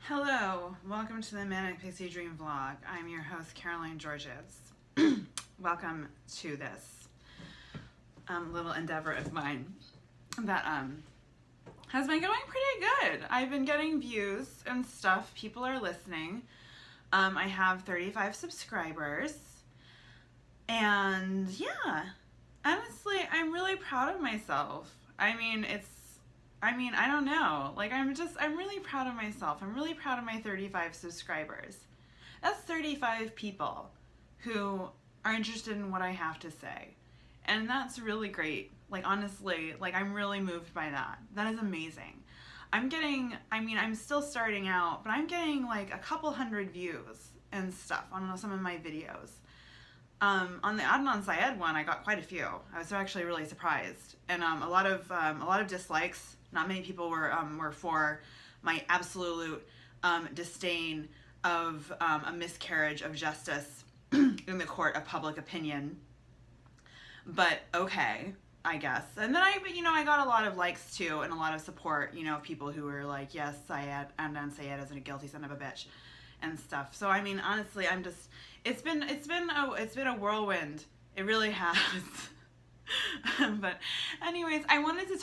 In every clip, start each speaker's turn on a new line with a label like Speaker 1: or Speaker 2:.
Speaker 1: Hello, welcome to the Manic Pixie Dream Vlog. I'm your host, Caroline Georges. Welcome to this little endeavor of mine that has been going pretty good. I've been getting views and stuff. People are listening. I have 35 subscribers. And yeah, honestly, I'm really proud of myself. I don't know. I'm really proud of myself. I'm really proud of my 35 subscribers. That's 35 people who are interested in what I have to say. And that's really great. Honestly, I'm really moved by that. That is amazing. I'm still starting out, but I'm getting a couple hundred views and stuff on some of my videos. On the Adnan Syed one, I got quite a few. I was actually really surprised, and a lot of dislikes. Not many people were for my absolute disdain of a miscarriage of justice in the court of public opinion. But okay, I guess. And then I got a lot of likes too, and a lot of support. People who were like, yes, Adnan Syed isn't a guilty son of a bitch, and stuff. So honestly, it's been a whirlwind. It really has. But anyways, I wanted to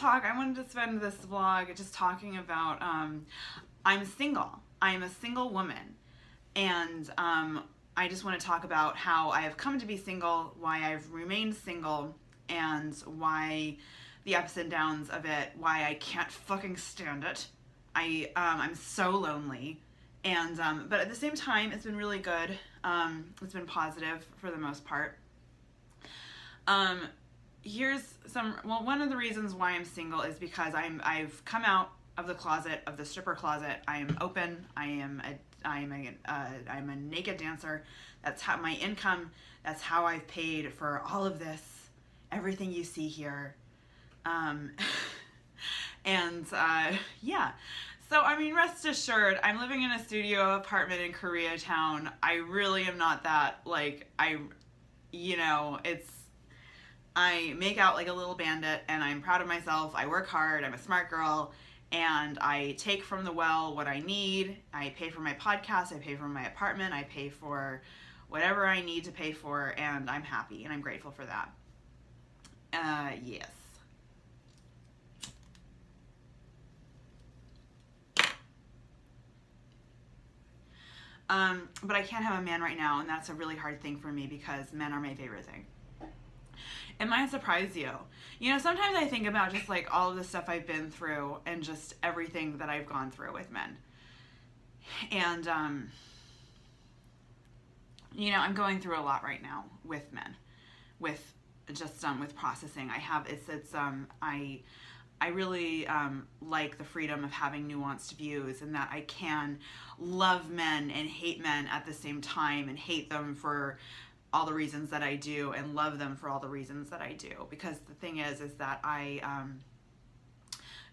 Speaker 1: spend this vlog just talking about I'm single. I'm a single woman, and I just want to talk about how I have come to be single, why I've remained single, and why the ups and downs of it, why I can't fucking stand it. I'm so lonely. And but at the same time, it's been really good. It's been positive for the most part. One of the reasons why I'm single is because I've come out of the closet, of the stripper closet. I am open. I'm a naked dancer. That's how my income. That's how I've paid for all of this, everything you see here. Yeah. So, rest assured, I'm living in a studio apartment in Koreatown. I really am not that, I make out like a little bandit, and I'm proud of myself. I work hard. I'm a smart girl, and I take from the well what I need. I pay for my podcast. I pay for my apartment. I pay for whatever I need to pay for, and I'm happy, and I'm grateful for that. Yes. But I can't have a man right now, and that's a really hard thing for me because men are my favorite thing. It might surprise you. Sometimes I think about just all of the stuff I've been through and just everything that I've gone through with men. And, I'm going through a lot right now with men, with processing. I really like the freedom of having nuanced views, and that I can love men and hate men at the same time, and hate them for all the reasons that I do, and love them for all the reasons that I do. Because the thing is that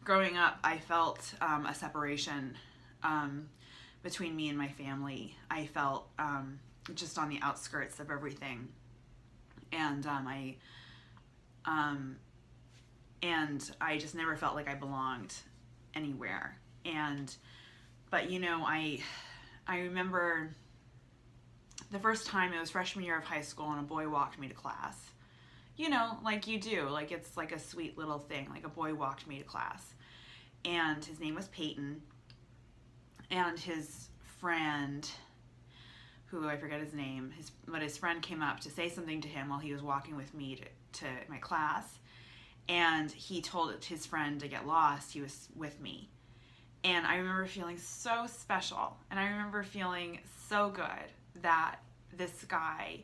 Speaker 1: growing up, I felt a separation between me and my family. I felt just on the outskirts of everything, and I just never felt like I belonged anywhere. But I remember the first time, it was freshman year of high school, and a boy walked me to class. Like you do. It's like a sweet little thing. Like a boy walked me to class. And his name was Peyton. And his friend, who I forget his name, but his friend came up to say something to him while he was walking with me to my class. And he told his friend to get lost. He was with me. And I remember feeling so special. And I remember feeling so good that this guy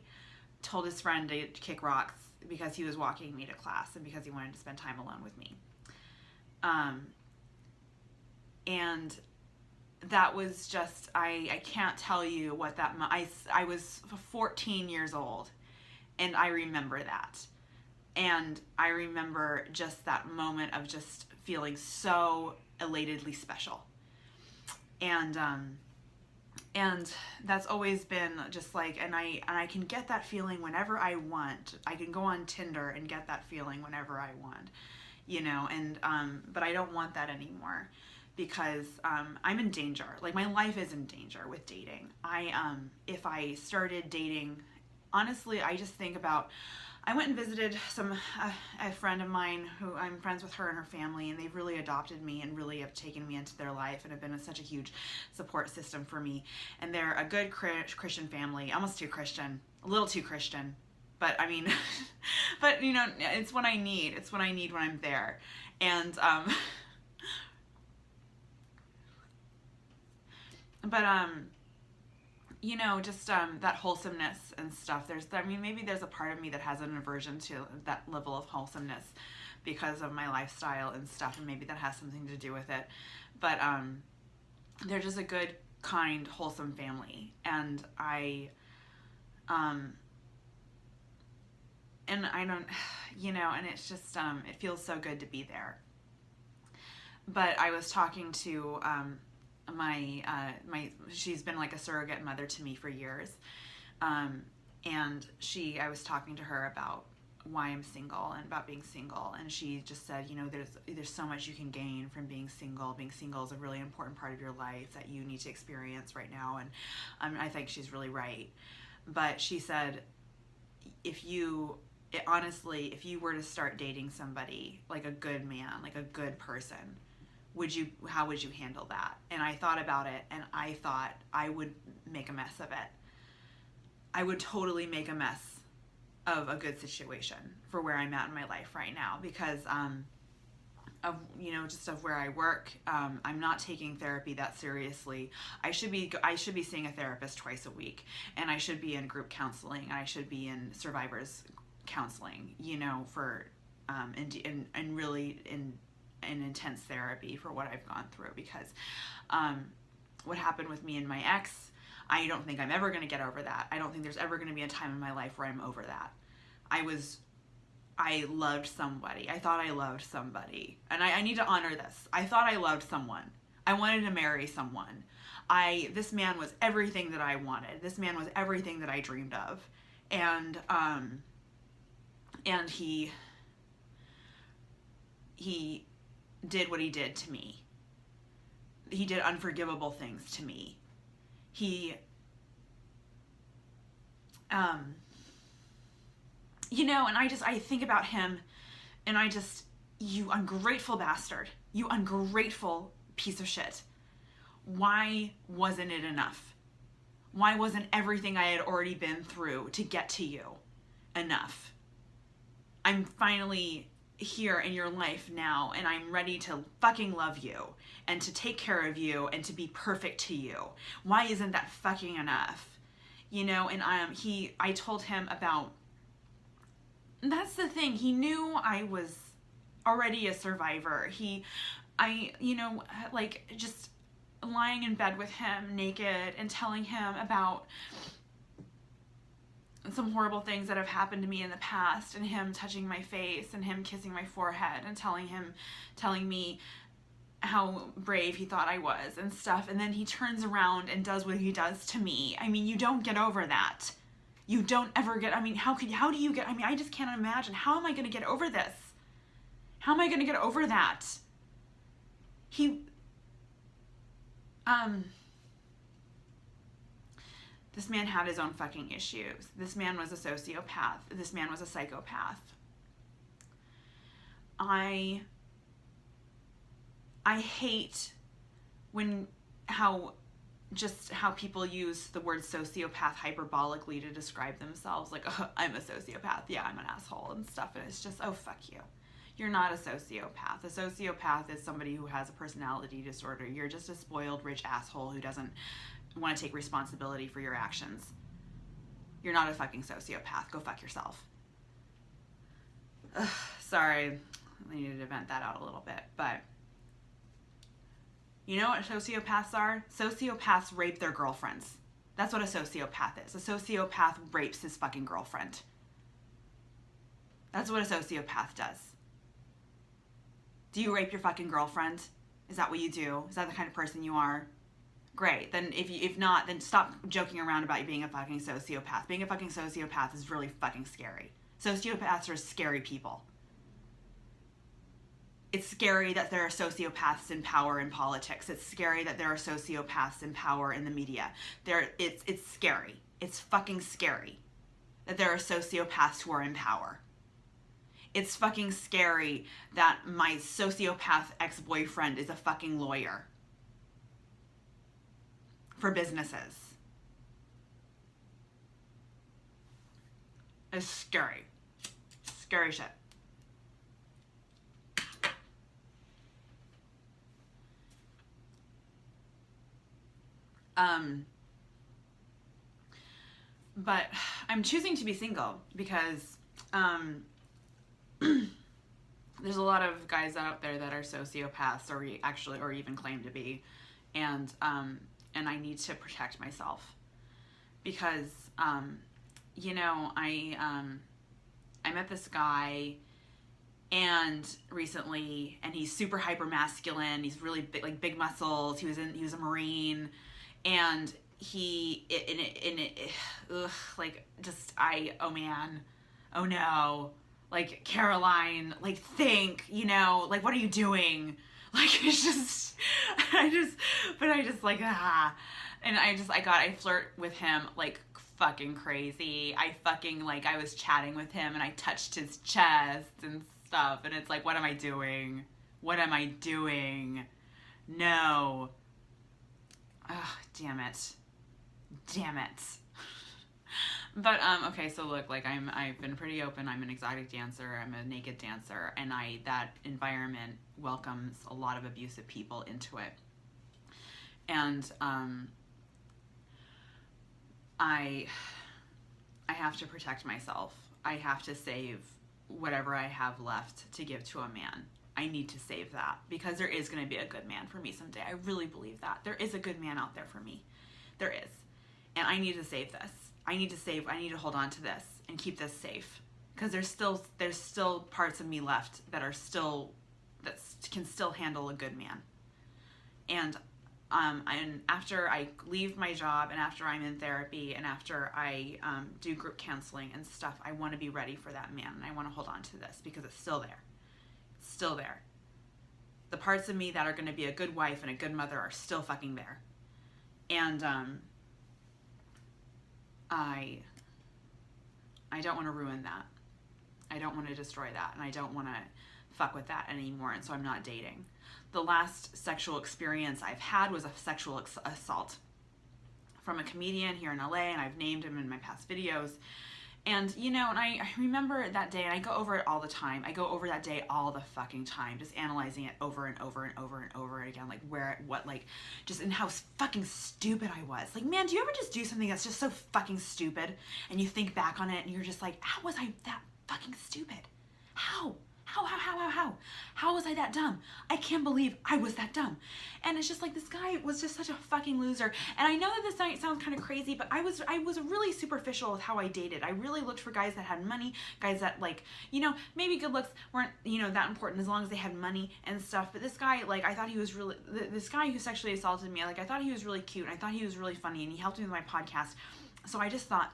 Speaker 1: told his friend to kick rocks because he was walking me to class and because he wanted to spend time alone with me. And that was just, I can't tell you what that, I was 14 years old, and I remember that. And I remember just that moment of just feeling so elatedly special. And that's always been just and I can get that feeling whenever I want. I can go on Tinder and get that feeling whenever I want, but I don't want that anymore, because I'm in danger. Like, my life is in danger with dating. If I started dating, honestly, I just think about, I went and visited a friend of mine who I'm friends with her and her family, and they've really adopted me and really have taken me into their life and have been such a huge support system for me. And they're a good Christian family, almost too Christian, a little too Christian. But I mean, but you know, it's what I need. It's what I need when I'm there. And, you know, just that wholesomeness and stuff. Maybe there's a part of me that has an aversion to that level of wholesomeness because of my lifestyle and stuff, and maybe that has something to do with it. But they're just a good, kind, wholesome family, and I don't, you know, and it's just, it feels so good to be there. But I was talking to she's been like a surrogate mother to me for years, and I was talking to her about why I'm single and about being single, and she just said, you know, there's so much you can gain from being single. Being single is a really important part of your life that you need to experience right now, and I think she's really right. But she said, honestly, if you were to start dating somebody, like a good man, like a good person, how would you handle that? And I thought about it, and I thought I would make a mess of it. I would totally make a mess of a good situation for where I'm at in my life right now, because of, you know, just of where I work. I'm not taking therapy that seriously. I should be seeing a therapist twice a week, and I should be in group counseling, and I should be in survivors counseling, you know, for and really in intense therapy for what I've gone through, because what happened with me and my ex, I don't think I'm ever going to get over that. I don't think there's ever going to be a time in my life where I'm over that. I loved somebody. I thought I loved somebody. And I need to honor this. I thought I loved someone. I wanted to marry someone. This man was everything that I wanted. This man was everything that I dreamed of. And he did what he did to me. He did unforgivable things to me. You know, and I think about him, and you ungrateful bastard, you ungrateful piece of shit. Why wasn't it enough? Why wasn't everything I had already been through to get to you enough? I'm finally here in your life now, and I'm ready to fucking love you and to take care of you and to be perfect to you. Why isn't that fucking enough? You know, and I told him about, that's the thing, he knew I was already a survivor. You know, like, just lying in bed with him naked and telling him about some horrible things that have happened to me in the past, and him touching my face and him kissing my forehead and telling me how brave he thought I was and stuff, and then he turns around and does what he does to me. I mean, you don't get over that. You don't ever get, I mean, how do you get, I mean, I just can't imagine, how am I going to get over this? How am I going to get over that? This man had his own fucking issues. This man was a sociopath. This man was a psychopath. I hate how people use the word sociopath hyperbolically to describe themselves. Like, oh, I'm a sociopath. Yeah, I'm an asshole and stuff. And it's just, oh, fuck you. You're not a sociopath. A sociopath is somebody who has a personality disorder. You're just a spoiled, rich asshole who doesn't want to take responsibility for your actions. You're not a fucking sociopath. Go fuck yourself. Ugh, sorry. I needed to vent that out a little bit. But you know what sociopaths are? Sociopaths rape their girlfriends. That's what a sociopath is. A sociopath rapes his fucking girlfriend. That's what a sociopath does. Do you rape your fucking girlfriend? Is that what you do? Is that the kind of person you are? Great. Then if not, then stop joking around about you being a fucking sociopath. Being a fucking sociopath is really fucking scary. Sociopaths are scary people. scary that there are sociopaths in power in politics. It's scary that there are sociopaths in power in the media. It's scary. It's fucking scary that there are sociopaths who are in power. It's fucking scary that my sociopath ex-boyfriend is a fucking lawyer for businesses. It's scary. Scary shit. But I'm choosing to be single because there's a lot of guys out there that are sociopaths or even claim to be, and I need to protect myself because you know, I met this guy and recently, and he's super hyper masculine. He's really big, like big muscles. He was a Marine, and oh man, oh no, like Caroline, like think, you know, like what are you doing? Like it's just, I flirt with him like fucking crazy. I was chatting with him and I touched his chest and stuff, and it's like, what am I doing? What am I doing? No. Oh, damn it. But okay, so look, like I've been pretty open. I'm an exotic dancer. I'm a naked dancer, and that environment welcomes a lot of abusive people into it. And I have to protect myself. I have to save whatever I have left to give to a man. I need to save that because there is going to be a good man for me someday. I really believe that. There is a good man out there for me. There is. And I need to save this. I need to hold on to this and keep this safe because there's still parts of me left that can still handle a good man. And after I leave my job and after I'm in therapy and after I do group counseling and stuff, I want to be ready for that man, and I want to hold on to this because it's still there. It's still there. The parts of me that are going to be a good wife and a good mother are still fucking there. And I don't want to ruin that. I don't want to destroy that, and I don't want to fuck with that anymore, and so I'm not dating. The last sexual experience I've had was a sexual assault from a comedian here in LA, and I've named him in my past videos. And, you know, and I remember that day, and I go over it all the time. I go over that day all the fucking time, just analyzing it over and over and over and over again, like and how fucking stupid I was. Like, man, do you ever just do something that's just so fucking stupid, and you think back on it, and you're just like, how was I that fucking stupid? How was I that dumb? I can't believe I was that dumb. And it's just like, this guy was just such a fucking loser. And I know that this might sound kind of crazy, but I was really superficial with how I dated. I really looked for guys that had money, guys that, like, you know, maybe good looks weren't, you know, that important as long as they had money and stuff. But this guy, like, I thought he was really, this guy who sexually assaulted me, like, I thought he was really cute, and I thought he was really funny, and he helped me with my podcast. So I just thought,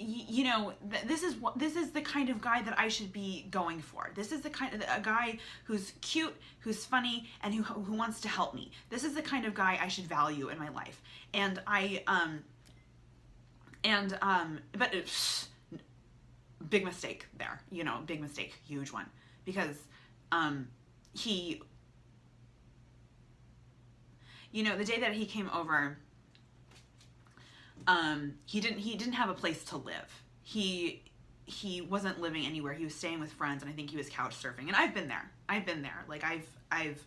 Speaker 1: you know, this is the kind of guy that I should be going for. This is the kind of a guy who's cute, who's funny, and who wants to help me. This is the kind of guy I should value in my life. And but big mistake there, you know, big mistake, huge one, because he, you know, the day that he came over, he didn't have a place to live. He wasn't living anywhere. He was staying with friends, and I think he was couch surfing. And I've been there. Like I've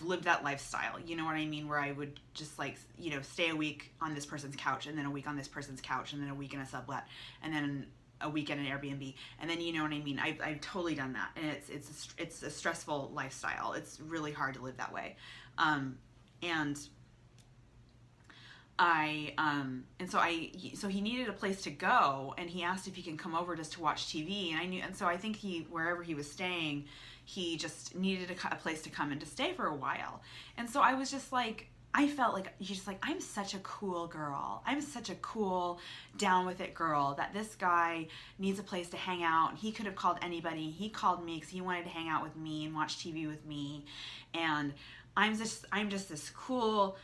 Speaker 1: lived that lifestyle. You know what I mean? Where I would just, like, you know, stay a week on this person's couch, and then a week on this person's couch, and then a week in a sublet, and then a week at an Airbnb, and then, you know what I mean? I've totally done that, and it's a stressful lifestyle. It's really hard to live that way, and so he needed a place to go, and he asked if he can come over just to watch TV, and so I think wherever he was staying, he just needed a place to come and to stay for a while. And so I was just like, I felt like, he's just like, I'm such a cool girl. I'm such a cool, down with it girl that this guy needs a place to hang out. He could have called anybody. He called me because he wanted to hang out with me and watch TV with me. And I'm just this cool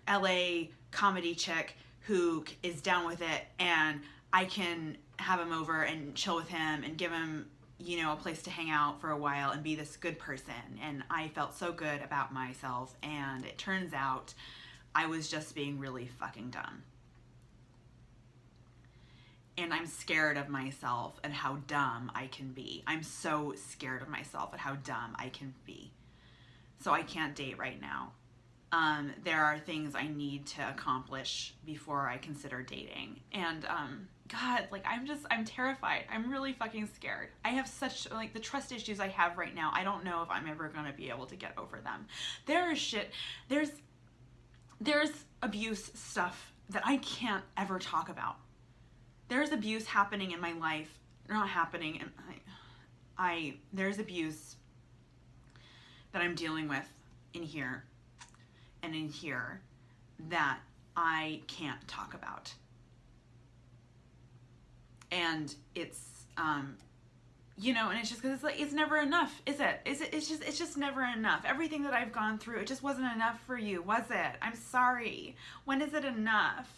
Speaker 1: LA comedy chick who is down with it, and I can have him over and chill with him and give him, you know, a place to hang out for a while and be this good person. And I felt so good about myself, and it turns out I was just being really fucking dumb. And I'm scared of myself and how dumb I can be. I'm so scared of myself and how dumb I can be. So I can't date right now. There are things I need to accomplish before I consider dating. And God, like, I'm terrified. I'm really fucking scared. I have such, like, the trust issues I have right now, I don't know if I'm ever going to be able to get over them. There is shit, there's abuse stuff that I can't ever talk about. There's abuse happening in my life, not happening, and there's abuse that I'm dealing with in here and in here that I can't talk about. And it's, you know, and it's just because it's like, it's never enough, is it? It's just never enough. Everything that I've gone through, it just wasn't enough for you, was it? I'm sorry. When is it enough?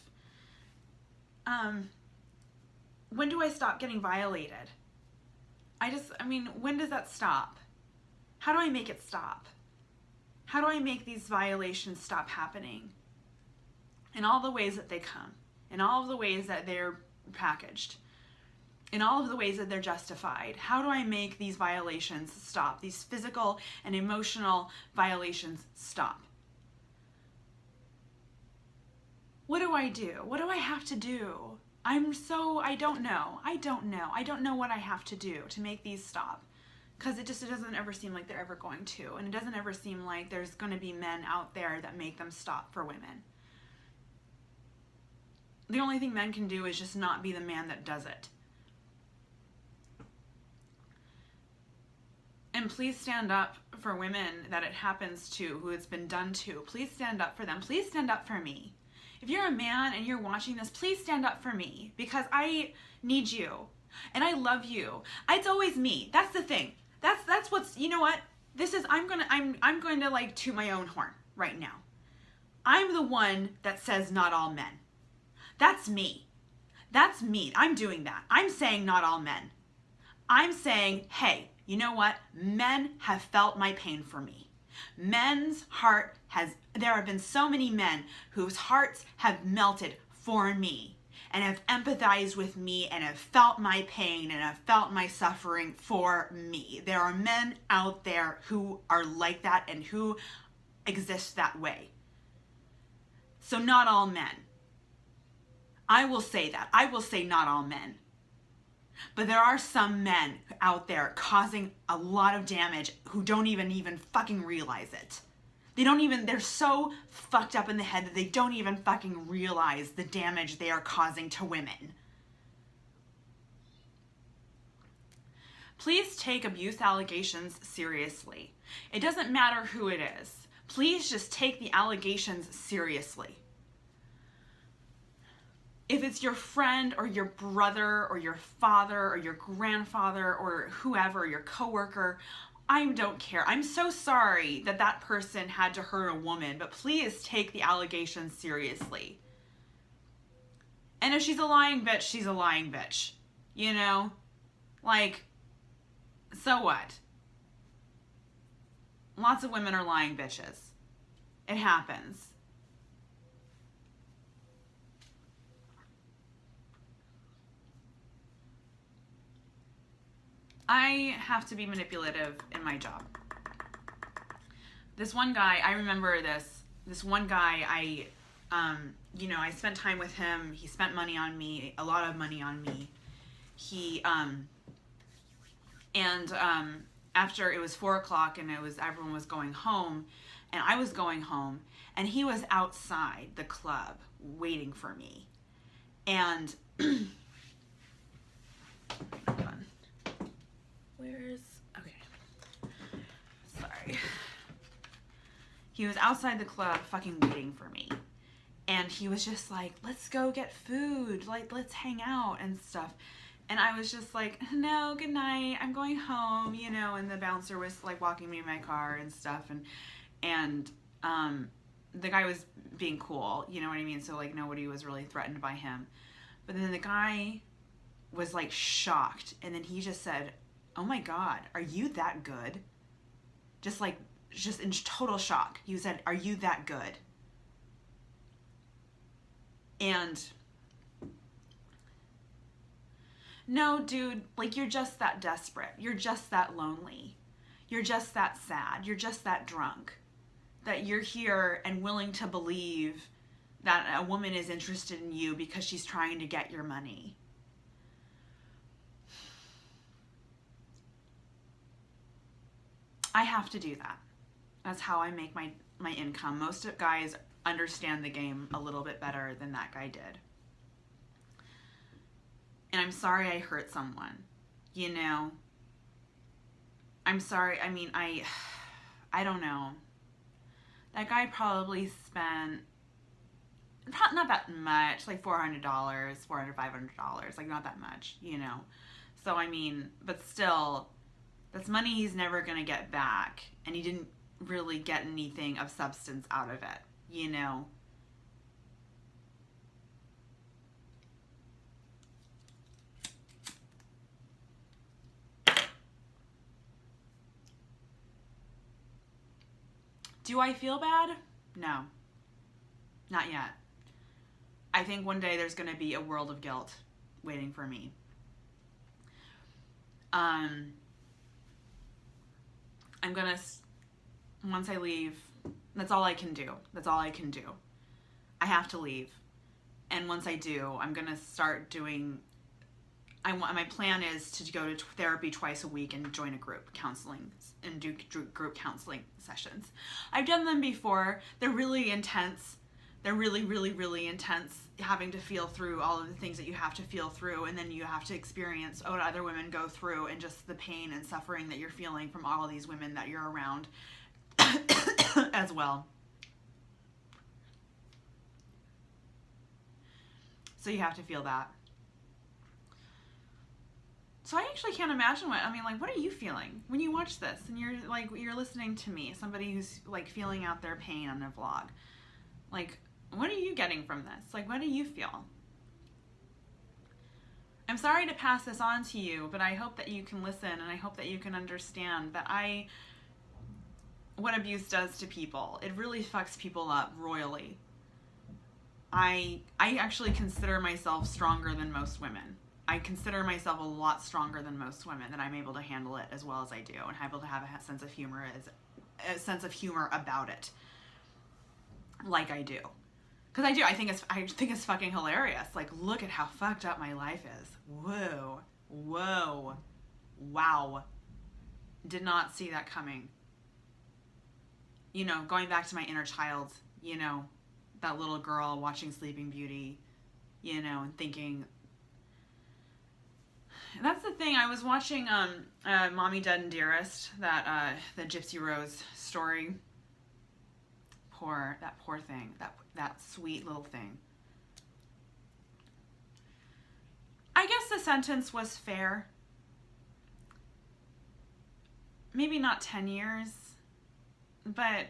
Speaker 1: When do I stop getting violated? When does that stop? How do I make it stop? How do I make these violations stop happening? In all the ways that they come, in all of the ways that they're packaged, in all of the ways that they're justified. How do I make these violations stop? These physical and emotional violations stop? What do I do? What do I have to do? I don't know. I don't know what I have to do to make these stop. Because it doesn't ever seem like they're ever going to. And it doesn't ever seem like there's going to be men out there that make them stop for women. The only thing men can do is just not be the man that does it. And please stand up for women that it happens to, who it's been done to. Please stand up for them. Please stand up for me. If you're a man and you're watching this, please stand up for me, because I need you and I love you. It's always me. That's the thing. That's what's, you know what? I'm going to like toot my own horn right now. I'm the one that says not all men. That's me. That's me. I'm doing that. I'm saying not all men. I'm saying, hey, you know what? Men have felt my pain for me. There have been so many men whose hearts have melted for me and have empathized with me and have felt my pain and have felt my suffering for me. There are men out there who are like that and who exist that way. So not all men. I will say that. I will say not all men. But there are some men out there causing a lot of damage who don't even fucking realize it. They're so fucked up in the head that they don't even fucking realize the damage they are causing to women. Please take abuse allegations seriously. It doesn't matter who it is. Please just take the allegations seriously. If it's your friend or your brother or your father or your grandfather or whoever, your coworker, I don't care. I'm so sorry that person had to hurt a woman, but please take the allegations seriously. And if she's a lying bitch, she's a lying bitch. You know? Like, so what? Lots of women are lying bitches. It happens. I have to be manipulative in my job. This one guy, I remember this one guy, I spent time with him. He spent money on me, a lot of money on me. After it was 4:00 and everyone was going home, and I was going home, and he was outside the club waiting for me. And hold on. Okay. Sorry. He was outside the club fucking waiting for me. And he was just like, let's go get food. Like, let's hang out and stuff. And I was just like, no, good night. I'm going home, you know. And the bouncer was like walking me in my car and stuff. And the guy was being cool, you know what I mean? So like nobody was really threatened by him. But then the guy was like shocked. And then he just said, oh my God, are you that good? Just in total shock. He said, are you that good? And no, dude, like you're just that desperate. You're just that lonely. You're just that sad. You're just that drunk. That you're here and willing to believe that a woman is interested in you because she's trying to get your money. I have to do that. That's how I make my income. Most guys understand the game a little bit better than that guy did. And I'm sorry I hurt someone, you know. I'm sorry. I mean, I don't know. That guy probably spent not that much, like $400, $500, like not that much, you know. So I mean, but still, that's money he's never gonna get back, and he didn't really get anything of substance out of it, you know. Do I feel bad? No. Not yet. I think one day there's going to be a world of guilt waiting for me. I'm going to, once I leave, that's all I can do. That's all I can do. I have to leave. And once I do, I'm going to start doing, my plan is to go to therapy twice a week and join a group counseling and do group counseling sessions. I've done them before. They're really intense. They're really, really, really intense, having to feel through all of the things that you have to feel through, and then you have to experience what other women go through and just the pain and suffering that you're feeling from all of these women that you're around as well. So you have to feel that. So I actually can't imagine what are you feeling when you watch this and you're listening to me, somebody who's like feeling out their pain on a vlog. Like, what are you getting from this? Like, what do you feel? I'm sorry to pass this on to you, but I hope that you can listen, and I hope that you can understand that what abuse does to people. It really fucks people up royally. I actually consider myself stronger than most women. I consider myself a lot stronger than most women, that I'm able to handle it as well as I do, and able to have a sense of humor about it, like I do, because I do. I think it's fucking hilarious. Like, look at how fucked up my life is. Whoa, wow. Did not see that coming. You know, going back to my inner child. You know, that little girl watching Sleeping Beauty. You know, and thinking. That's the thing. I was watching Mommy Dead and Dearest, the Gypsy Rose story. That poor thing. That sweet little thing. I guess the sentence was fair. Maybe not 10 years, but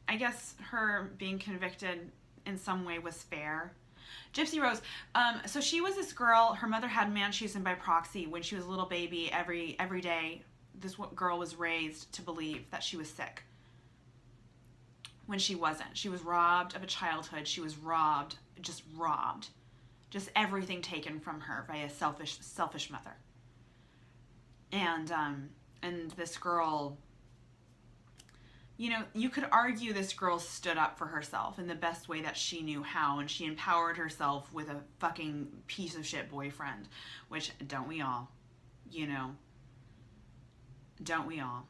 Speaker 1: I guess her being convicted in some way was fair. Gypsy Rose. So she was this girl. Her mother had Munchausen by proxy when she was a little baby. Every day, this girl was raised to believe that she was sick. When she wasn't. She was robbed of a childhood. She was robbed. Just everything taken from her by a selfish mother. And this girl, you know, you could argue this girl stood up for herself in the best way that she knew how, and she empowered herself with a fucking piece of shit boyfriend, which don't we all, you know? Don't we all?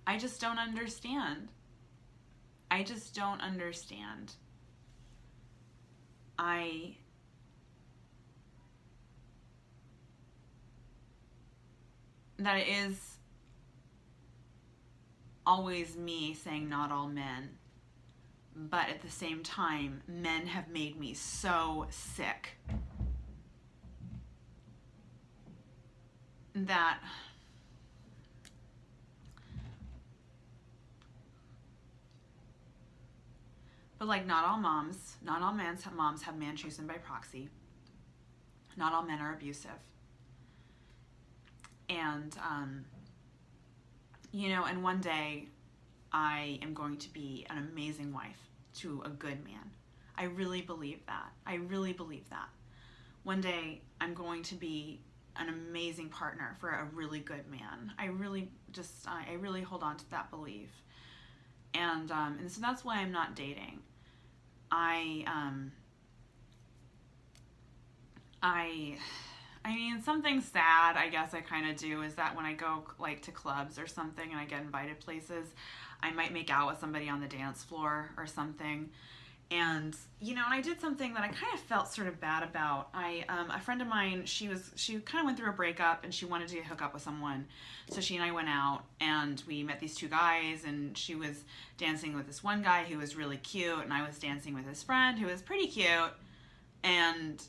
Speaker 1: I just don't understand. that it is always me saying not all men, but at the same time, men have made me so sick that but like not all moms have man chosen by proxy. Not all men are abusive. And and one day I am going to be an amazing wife to a good man. I really believe that. I really believe that. One day I'm going to be an amazing partner for a really good man. I really hold on to that belief. And so that's why I'm not dating. I mean, something sad, I guess I kind of do, is that when I go like to clubs or something and I get invited places, I might make out with somebody on the dance floor or something. And, and I did something that I kind of felt sort of bad about. A friend of mine, she kind of went through a breakup and she wanted to hook up with someone. So she and I went out and we met these two guys, and she was dancing with this one guy who was really cute, and I was dancing with his friend who was pretty cute. And,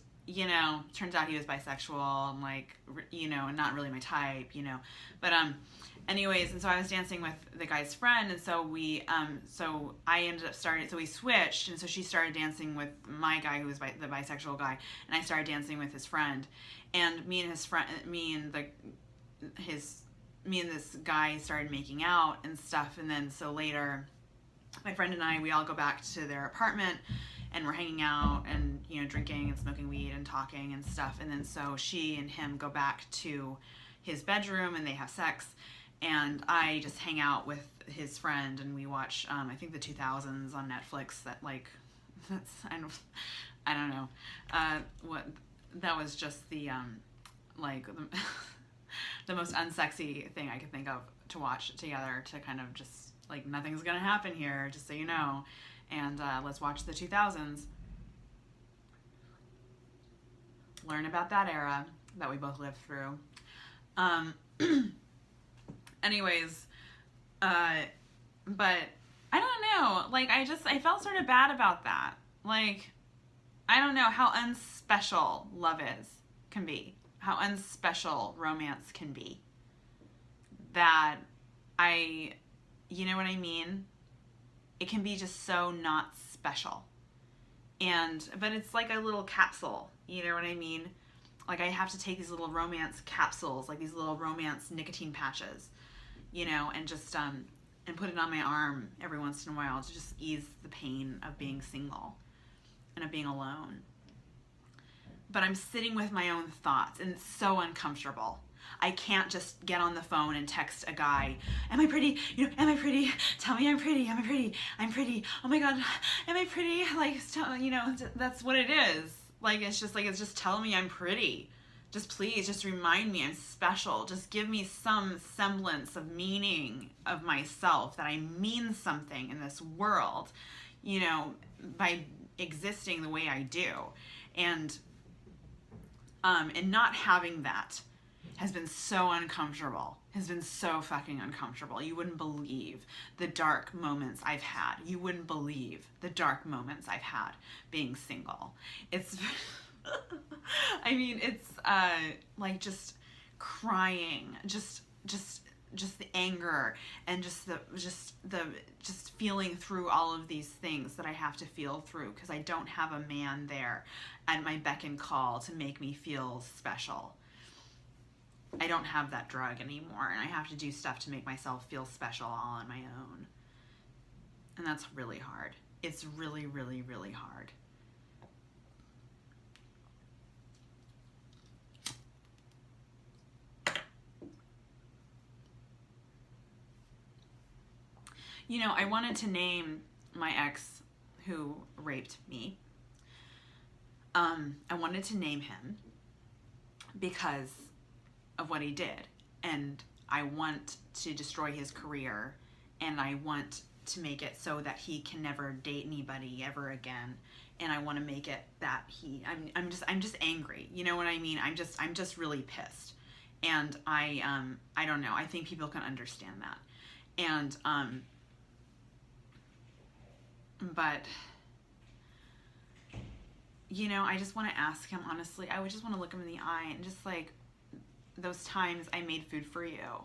Speaker 1: turns out he was bisexual and like, and not really my type, but, anyways, and so I was dancing with the guy's friend, and so so I ended up so we switched, and so she started dancing with my guy who was the bisexual guy, and I started dancing with his friend, and me and this guy started making out and stuff, and then so later, my friend and I, we all go back to their apartment, and we're hanging out and, drinking and smoking weed and talking and stuff, and then so she and him go back to his bedroom and they have sex. And I just hang out with his friend and we watch, I think the 2000s on Netflix. I don't know. That was just the the most unsexy thing I could think of to watch together, to kind of just like, nothing's gonna happen here, just so you know. And let's watch the 2000s. Learn about that era that we both lived through. Anyways, but I don't know, like, I felt sort of bad about that. Like, I don't know how unspecial love can be, how unspecial romance can be. That you know what I mean? It can be just so not special. But it's like a little capsule, you know what I mean? Like, I have to take these little romance capsules, like these little romance nicotine patches, and just, and put it on my arm every once in a while to just ease the pain of being single and of being alone. But I'm sitting with my own thoughts, and it's so uncomfortable. I can't just get on the phone and text a guy, am I pretty? Am I pretty? Tell me I'm pretty. Am I pretty? I'm pretty. Oh my God, am I pretty? Like, that's what it is. Like, it's just telling me I'm pretty. Just please, just remind me I'm special. Just give me some semblance of meaning of myself, that I mean something in this world, by existing the way I do. And not having that has been so uncomfortable, has been so fucking uncomfortable. You wouldn't believe the dark moments I've had. You wouldn't believe the dark moments I've had being single. It's, I mean, it's like just crying, just the anger, and just feeling through all of these things that I have to feel through, because I don't have a man there at my beck and call to make me feel special. I don't have that drug anymore, and I have to do stuff to make myself feel special all on my own. And that's really hard. It's really, really, really hard. I wanted to name my ex who raped me. I wanted to name him because of what he did, and I want to destroy his career, and I want to make it so that he can never date anybody ever again, and I want to make it that I'm just angry, you know what I mean? I'm just really pissed, And I don't know. I think people can understand that. And but you know, I just want to ask him honestly. I would just want to look him in the eye and just like those times I made food for you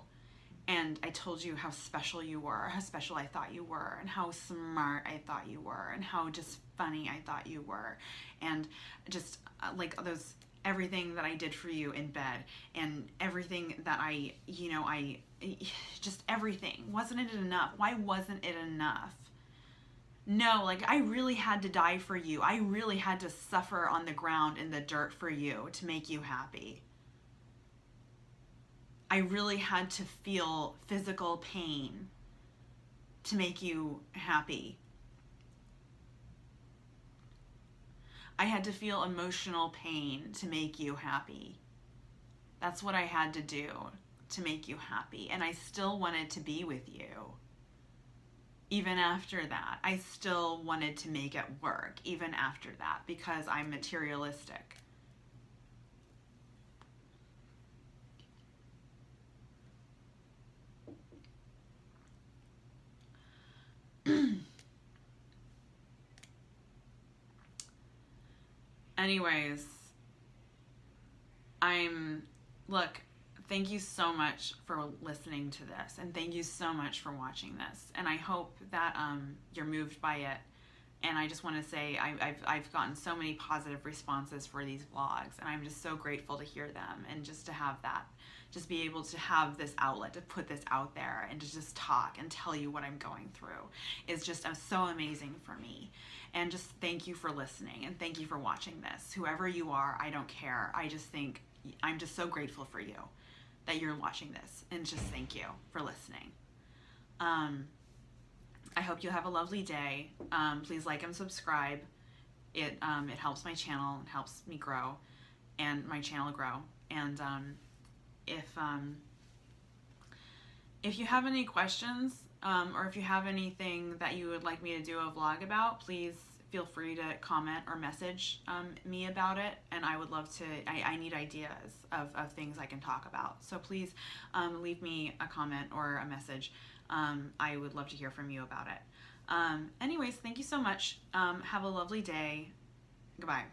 Speaker 1: and I told you how special you were, how special I thought you were, and how smart I thought you were, and how just funny I thought you were, and just like those everything that I did for you in bed, and everything that I just everything. Wasn't it enough? Why wasn't it enough? No, like I really had to die for you. I really had to suffer on the ground in the dirt for you to make you happy. I really had to feel physical pain to make you happy. I had to feel emotional pain to make you happy. That's what I had to do to make you happy. And I still wanted to be with you. Even after that, I still wanted to make it work, even after that, because I'm materialistic. Anyways, look, thank you so much for listening to this, and thank you so much for watching this, and I hope that you're moved by it. And I just want to say I've gotten so many positive responses for these vlogs, and I'm just so grateful to hear them, and just to have that, just be able to have this outlet to put this out there and to just talk and tell you what I'm going through is just so amazing for me. And just thank you for listening, and thank you for watching this. Whoever you are, I don't care. I just think I'm just so grateful for you that you're watching this, and just thank you for listening. I hope you have a lovely day. Please like and subscribe. It helps my channel, it helps me grow, and my channel grow. And if you have any questions, or if you have anything that you would like me to do a vlog about, please feel free to comment or message me about it. And I would love to, I need ideas of things I can talk about. So please leave me a comment or a message. I would love to hear from you about it. Anyways, thank you so much. Have a lovely day. Goodbye.